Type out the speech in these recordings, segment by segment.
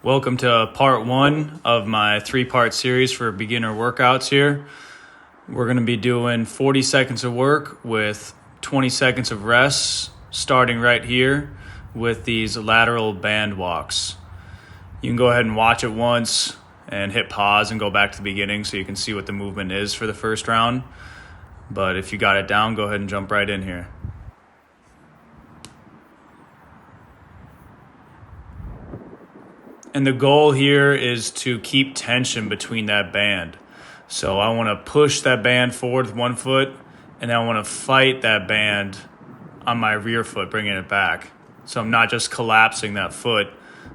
Welcome to part one of my three-part series for beginner workouts here. We're going to be doing 40 seconds of work with 20 seconds of rest, starting right here with these lateral band walks. You can go ahead and watch it once and hit pause and go back to the beginning so you can see what the movement is for the first round. But if you got it down, go ahead and jump right in here. And the goal here is to keep tension between that band. So I want to push that band forward with one foot, and then I want to fight that band on my rear foot, bringing it back. So I'm not just collapsing that foot.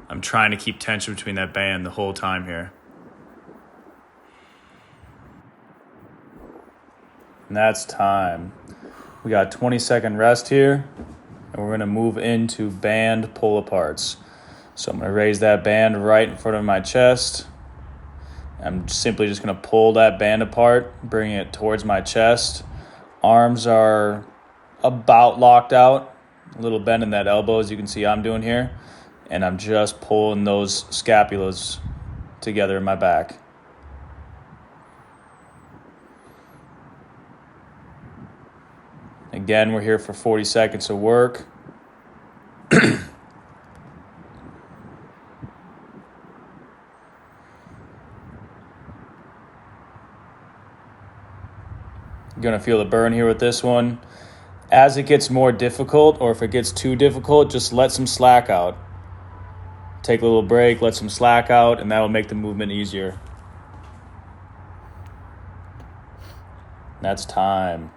I'm trying to keep tension between that band the whole time here. And that's time. We got 20-second rest here, and we're going to move into band pull-aparts. So I'm going to raise that band right in front of my chest. I'm simply just going to pull that band apart, bring it towards my chest. Arms are about locked out, a little bend in that elbow as you can see I'm doing here. And I'm just pulling those scapulas together in my back. Again, we're here for 40 seconds of work. You're going to feel the burn here with this one. As it gets more difficult, or if it gets too difficult, just let some slack out. Take a little break, let some slack out, and that will make the movement easier. That's time.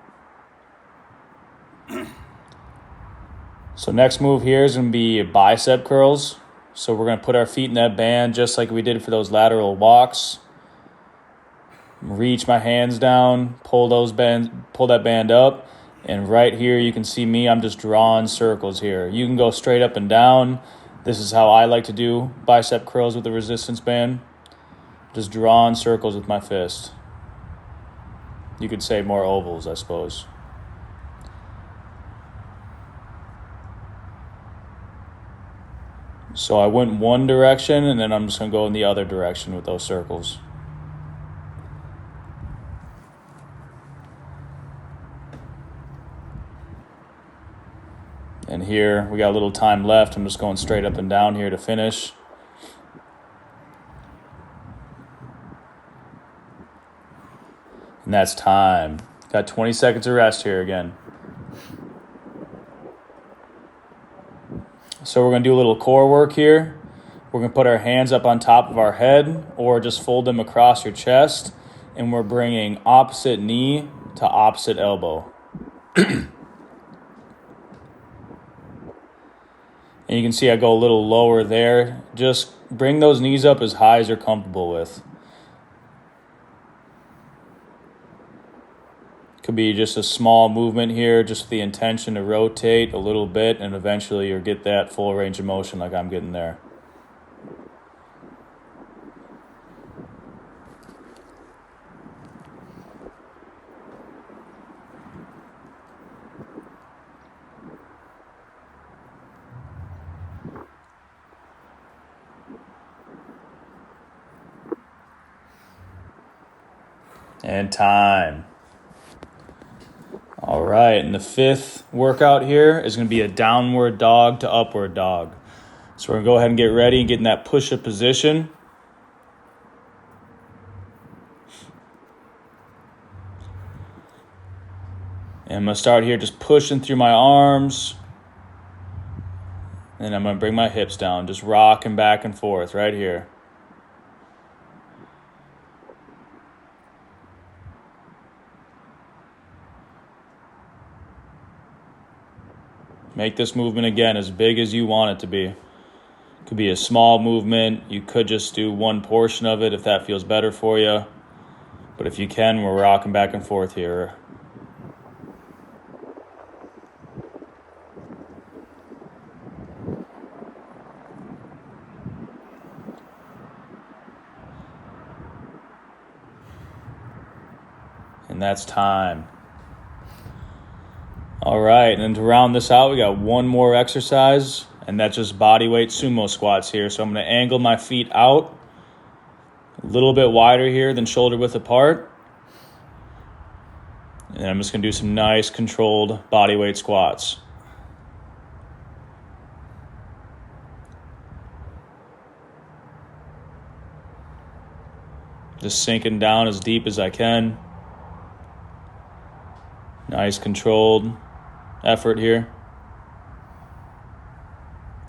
So next move here is going to be bicep curls. So we're going to put our feet in that band just like we did for those lateral walks. Reach my hands down, pull that band up, and right here you can see me, I'm just drawing circles here. You can go straight up and down. This is how I like to do bicep curls with the resistance band. Just drawing circles with my fist. You could say more ovals, I suppose. So I went one direction, and then I'm just going to go in the other direction with those circles. And here, we got a little time left. I'm just going straight up and down here to finish. And that's time. Got 20 seconds of rest here again. So we're going to do a little core work here. We're going to put our hands up on top of our head or just fold them across your chest. And we're bringing opposite knee to opposite elbow. And you can see I go a little lower there. Just bring those knees up as high as you're comfortable with. Could be just a small movement here, just with the intention to rotate a little bit, and eventually you'll get that full range of motion like I'm getting there. And time. All right, and the fifth workout here is going to be a downward dog to upward dog. So we're going to go ahead and get ready and get in that push-up position. And I'm going to start here just pushing through my arms. And I'm going to bring my hips down, just rocking back and forth right here. Make this movement, again, as big as you want it to be. It could be a small movement. You could just do one portion of it if that feels better for you. But if you can, we're rocking back and forth here. And that's time. All right, and then to round this out, we got one more exercise, And that's just body weight sumo squats here. So I'm going to angle my feet out a little bit wider here than shoulder width apart. And I'm just going to do some nice controlled body weight squats. Just sinking down as deep as I can. Nice controlled effort here.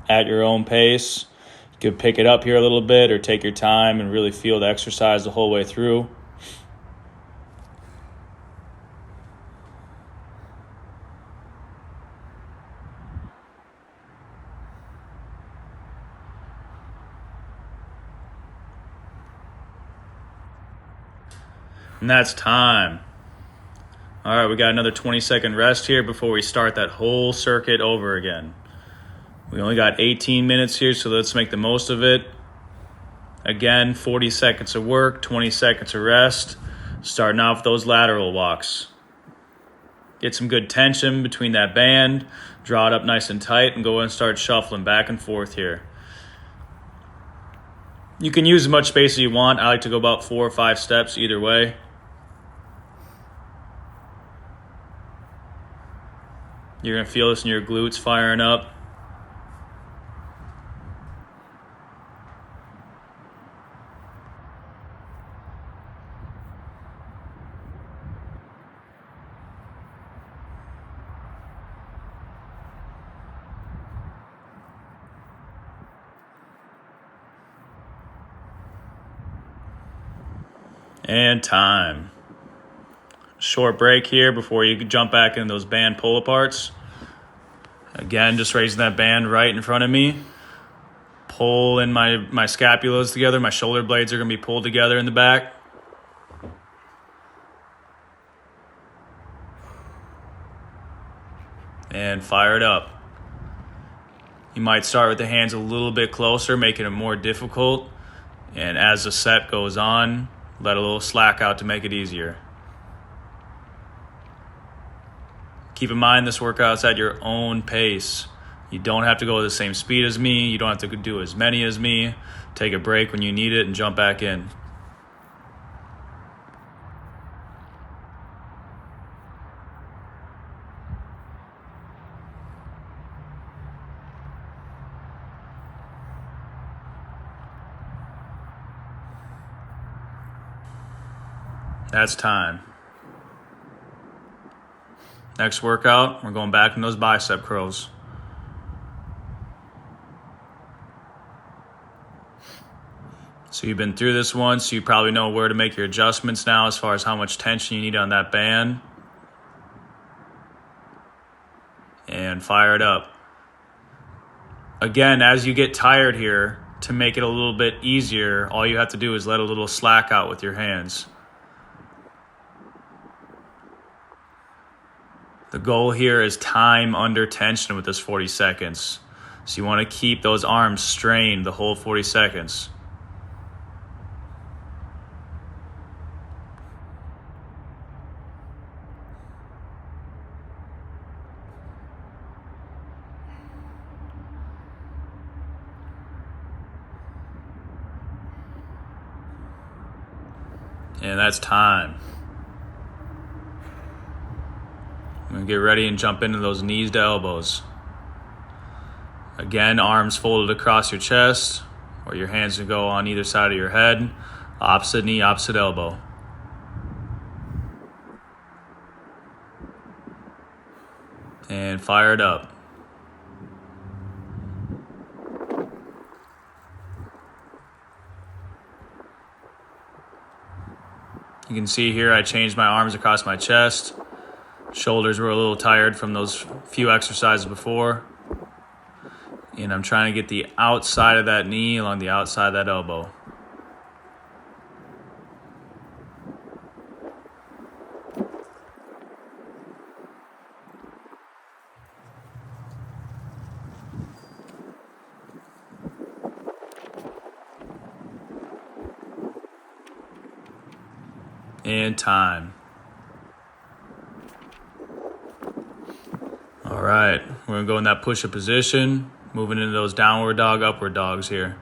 At your own pace. You could pick it up here a little bit or take your time and really feel the exercise the whole way through. And that's time. All right, we got another 20-second rest here before we start that whole circuit over again. We only got 18 minutes here, so let's make the most of it. Again, 40 seconds of work, 20 seconds of rest. Starting off with those lateral walks. Get some good tension between that band. Draw it up nice and tight and go and start shuffling back and forth here. You can use as much space as you want. I like to go about 4 or 5 steps either way. You're going to feel this in your glutes firing up. And time. Short break here before you jump back into those band pull-aparts. Again, just raising that band right in front of me. Pull in my scapulas together. My shoulder blades are going to be pulled together in the back. And fire it up. You might start with the hands a little bit closer, making it more difficult. And as the set goes on, let a little slack out to make it easier. Keep in mind this workout's at your own pace. You don't have to go at the same speed as me. You don't have to do as many as me. Take a break when you need it and jump back in. That's time. Next workout, we're going back in those bicep curls. So you've been through this once, so you probably know where to make your adjustments now as far as how much tension you need on that band. And fire it up. Again, as you get tired here, to make it a little bit easier, all you have to do is let a little slack out with your hands. The goal here is time under tension with this 40 seconds. So you want to keep those arms strained the whole 40 seconds. And that's time. I'm going to get ready and jump into those knees to elbows. Again, arms folded across your chest, or your hands can go on either side of your head. Opposite knee, opposite elbow. And fire it up. You can see here I changed my arms across my chest. Shoulders were a little tired from those few exercises before. And I'm trying to get the outside of that knee along the outside of that elbow. And time. All right, we're gonna go in that push-up position. Moving into those downward dog, upward dogs here.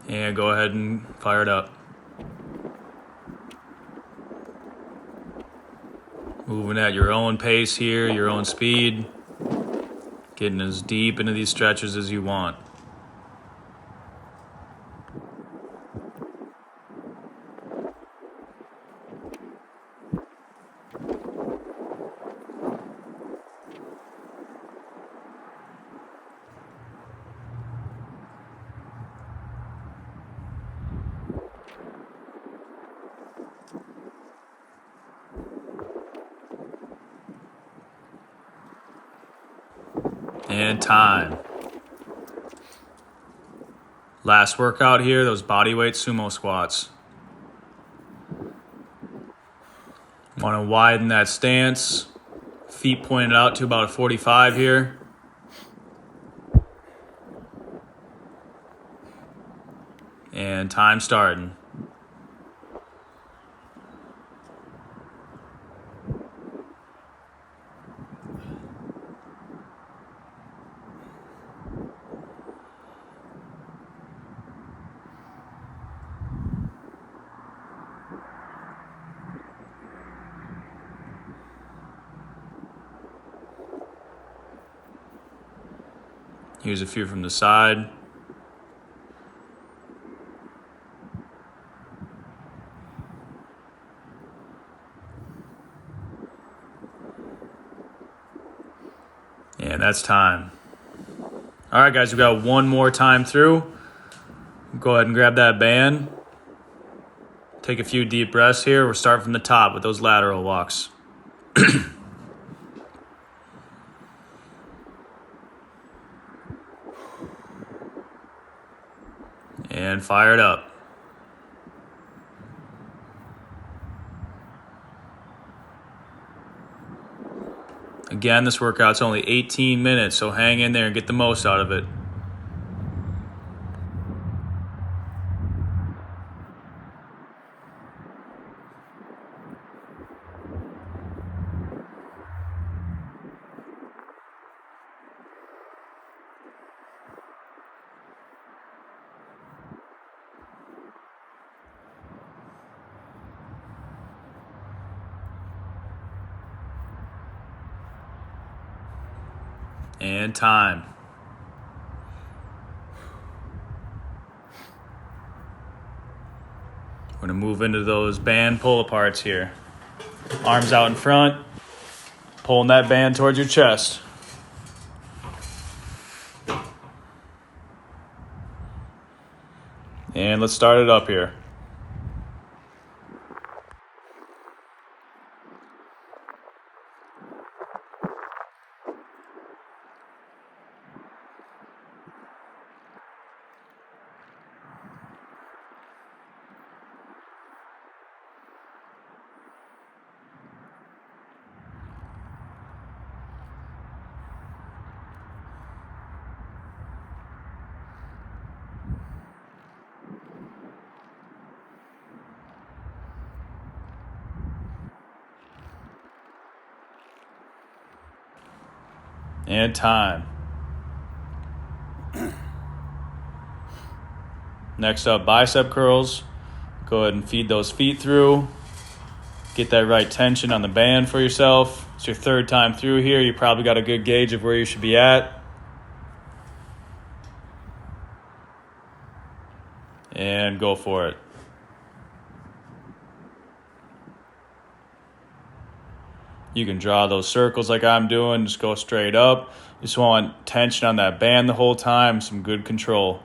And go ahead and fire it up. Moving at your own pace here, your own speed. Getting as deep into these stretches as you want. And time. Last workout here, those bodyweight sumo squats. Want to widen that stance. Feet pointed out to about a 45 here. And time starting. Here's a few from the side. And that's time. All right, guys, we got one more time through. Go ahead and grab that band. Take a few deep breaths here. We're starting from the top with those lateral walks. And fire it up. Again, this workout's only 18 minutes, so hang in there and get the most out of it. And time. We're going to move into those band pull aparts here. Arms out in front, pulling that band towards your chest. And let's start it up here. And time. Next up, bicep curls. Go ahead and feed those feet through. Get that right tension on the band for yourself. It's your third time through here. You probably got a good gauge of where you should be at. And go for it. You can draw those circles like I'm doing. Just go straight up. Just want tension on that band the whole time. Some good control.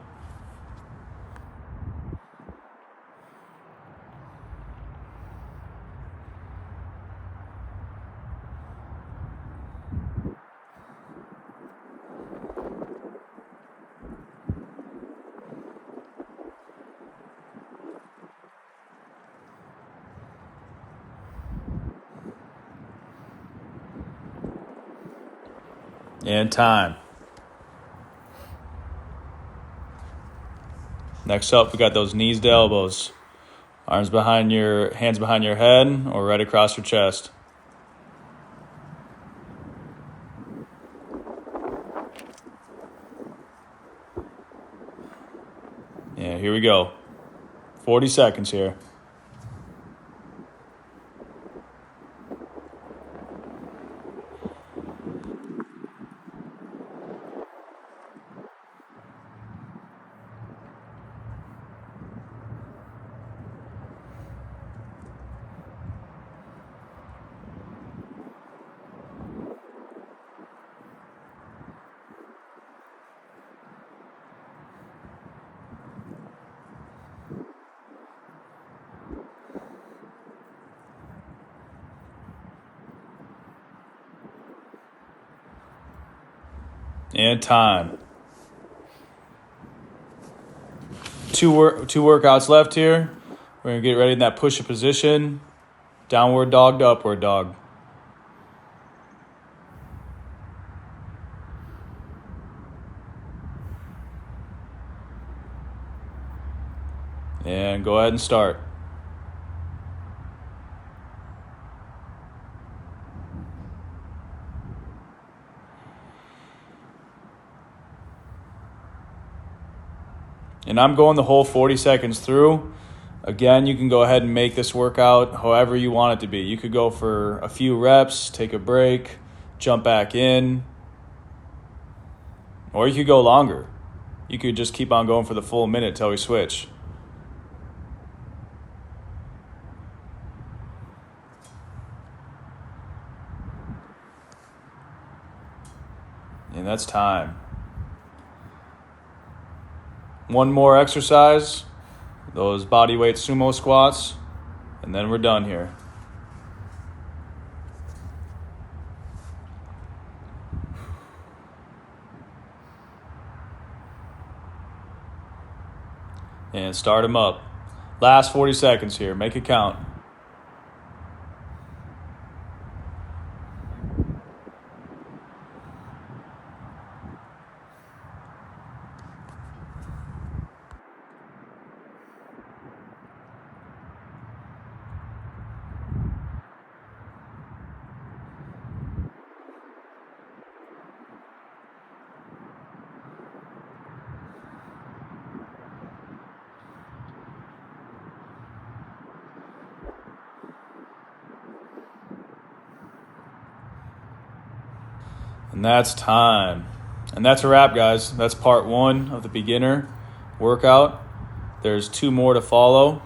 And time. Next up, we got those knees to elbows. Hands behind your head or right across your chest. Yeah, here we go. 40 seconds here. And time. Two workouts left here. We're going to get ready in that push-up position. Downward dog to upward dog. And go ahead and start. And I'm going the whole 40 seconds through. Again, you can go ahead and make this workout however you want it to be. You could go for a few reps, take a break, jump back in, or you could go longer. You could just keep on going for the full minute till we switch. And that's time. One more exercise, those bodyweight sumo squats, and then we're done here. And start them up. Last 40 seconds here. Make it count. And that's time. And that's a wrap, guys. That's part 1 of the beginner workout. There's 2 more to follow,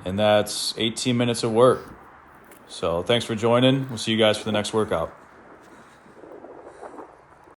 and that's 18 minutes of work. So thanks for joining. We'll see you guys for the next workout.